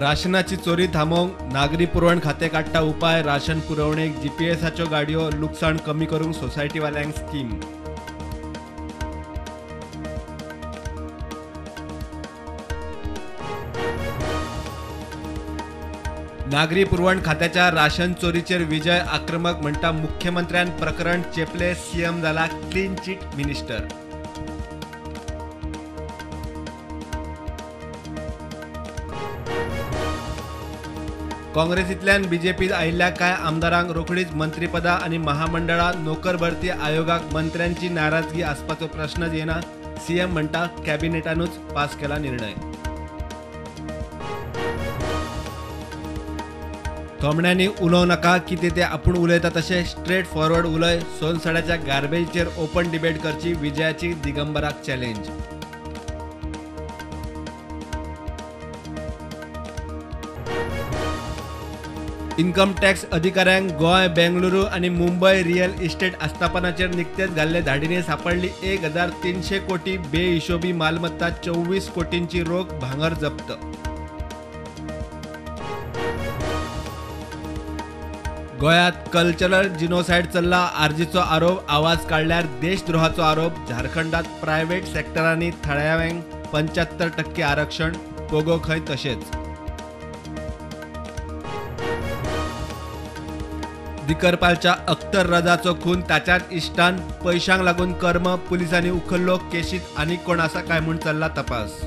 राशनाची चोरी थांबवूंक नागरी पुरवण खाते काडटा उपाय राशन पुरवणेक जीपीएसाच्यो गाडयो लुकसाण कमी करूंक सोसायटीवाल्यांक स्कीम। नागरी पुरवण खात्याच्या राशन चोरीचेर विजय आक्रमक म्हणटा मुख्यमंत्र्यान प्रकरण चेपले सीएम जाला क्लीन चिट मिनिस्टर। काँग्रेसींतल्यान बीजेपीत आयिल्ल्या कांय आमदारांक रोखडीच मंत्रीपदां आनी महामंडळां नोकर भरती आयोगाक मंत्र्यांची नाराजगी आसपाचो प्रश्नच येना, सीएम म्हणटा कॅबिनेटानूच पास केला निर्णय। थोमण्यांनी उलोव नाका कितें तें आपूण उलयता तशें स्ट्रेट फॉरवर्ड उलय, सोनसड्याच्या गार्बेजचेर ओपन डिबेट करची विजयाची दिगंबराक चॅलेंज। इन्कम टॅक्स अधिकाऱ्यांक गोंय, बेंगळुरू आणि मुंबई रियल इस्टेट आस्थापनाचेर निकतेच घाल्ले धाडीने सापडली 1300 कोटी बेहिशोबी मालमत्ता, 24 कोटींची रोख भांगर जप्त। गोंयात कल्चरल जिनोसायड चल्ला, आरजीचो आरोप आवाज काडल्यार देशद्रोहाचो आरोप। झारखंडात प्रायव्हेट सेक्टरांनी थळाव्यांक 75% आरक्षण, पोगो खंय तशेंच। दिकरपालच्या अख्तर रजाचो खून ताच्याच इश्टान, पैशांक लागून कर्म, पुलिसांनी उखल्लो केशीत आनी कोण आसा काय म्हूण चल्ला तपास।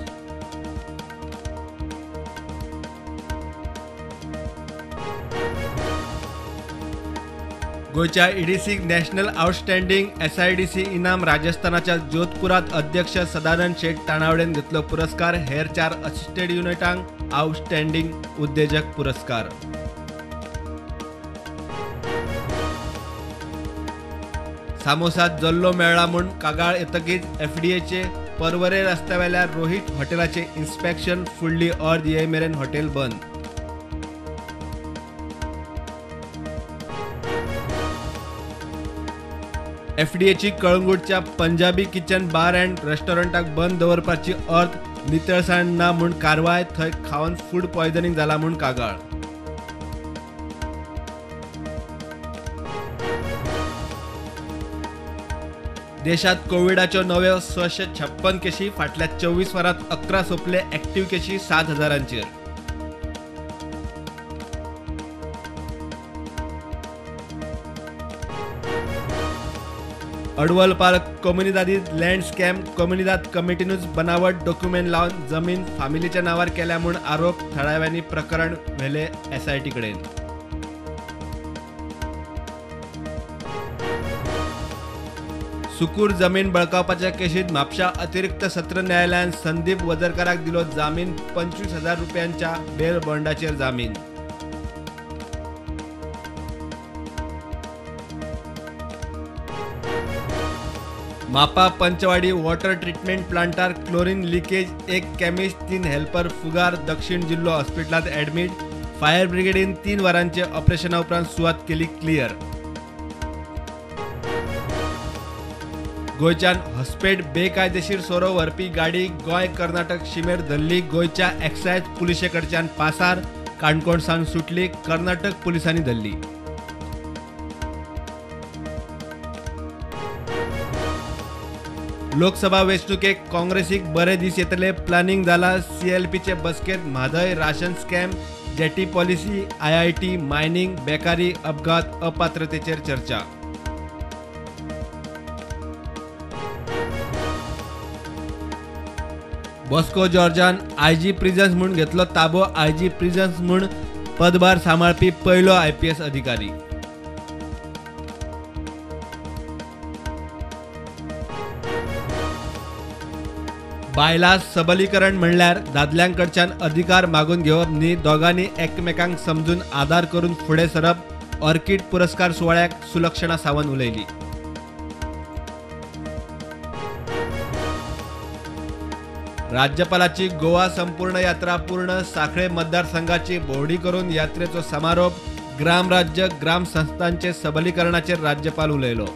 गोयच्या ईडीसीक नॅशनल आउटस्टँडिंग एसआयडीसी इनाम, राजस्थानाच्या जोधपुरात अध्यक्ष सदानंद शेठ तानावडेन घेतलो पुरस्कार, हेर 4 असिस्टेड युनिटांक आउटस्टँडिंग उद्देजक पुरस्कार। सामोसात जल्लो मेळ्ळा म्हूण कागाळ येतकीच एफडीएचे परवरे रस्त्यावेल्या रोहित हॉटेलाचे इन्स्पेक्शन, फुडली अर्द ये मेरेन हॉटेल बंद। एफडीएची कळंगूटच्या पंजाबी किचन बार अँड रेस्टॉरंटाक बंद दवरपाची अर्थ नितळसाण ना म्हूण कारवाय, थंय खावन फूड पॉयझनिंग जाला म्हूण कागाळ। देशात कोविडाच्यो नव्यो 656 केशी, फाटल्या 24 वरांत 11 सोंपले, एक्टिव्ह केशी 7000चेर। अडवल पार्क कोमुनिदादीत लँड स्कॅम, कोमुनिदाद कमिटीनूच बनावट डॉक्युमेंट लावन जमीन फामिलीच्या नावार केल्या म्हूण आरोप, थळाव्यांनी प्रकरण व्हेले एसआयटी कडेन। सुकूर जमीन बळकावपाच्या केशीत म्हापशा अतिरिक्त सत्र न्यायालयान संदीप वजरकाराक दिलो जामीन, 25,000 रुपयांच्या बेल बॉन्डाचेर जामीन। मापा पंचवाडी वॉटर ट्रीटमेंट प्लांटार क्लोरीन लिकेज, 1 केमिस्ट 3 हेल्पर फुगार, दक्षिण जिल्लो हॉस्पिटलात ॲडमिट। फायर ब्रिगेडीन 3 वरांचे ऑपरेशना उपरांत सुवात केली क्लियर। गोयच्यान हॉस्पेट बेकायदेशीर सोरो व्हरपी गाडी गोय कर्नाटक शिमेर धरली, गोयच्या एक्सायज पुलिशे कडच्यान पासार, काणकोणसावन सुटली, कर्नाटक पुलिसांनी धरली। लोकसभा वेंचणुकेक काँग्रेसीक बरे दीस येतले, प्लॅनिंग जाला, सीएलपीचे बसकेत Mhadei, ration scam, jetty policy, IIT, mining, बेकारी, अपघात, अपात्रतेचेर चर्चा। बॉस्को जॉर्जान आयजी प्रिझन्स म्हूण घेतलो ताबो, आयजी प्रिझन्स म्हूण पदभार सांबाळपी पयलो आयपीएस अधिकारी। बायला सबलीकरण म्हणल्यार दादल्यांकडच्यान अधिकार मागून घेवप न्ही, दोगांनी एकमेकांक समजून आदार करून फुडें सरप, ऑर्किड पुरस्कार सुवाळ्याक सुलक्षणा सावंत उलयली। राज्यपालाची गोवा संपूर्ण यात्रा पूर्ण, साखळे मतदारसंघाची भोवडी करून यात्रेचो समारोप, ग्रामराज्य ग्राम संस्थांचे सबलीकरणाचेर राज्यपाल उलयलो।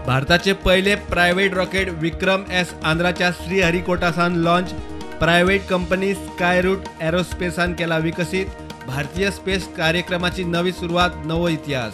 भारताचे पहिले प्रायव्हेट रॉकेट विक्रम एस आंध्राच्या श्रीहरिकोटासान लॉन्च. प्रायव्हेट कंपनी स्कायरूट एरोस्पेसान केला विकसित. भारतीय स्पेस कार्यक्रमाची नवी सुरुवात, नवो इतिहास.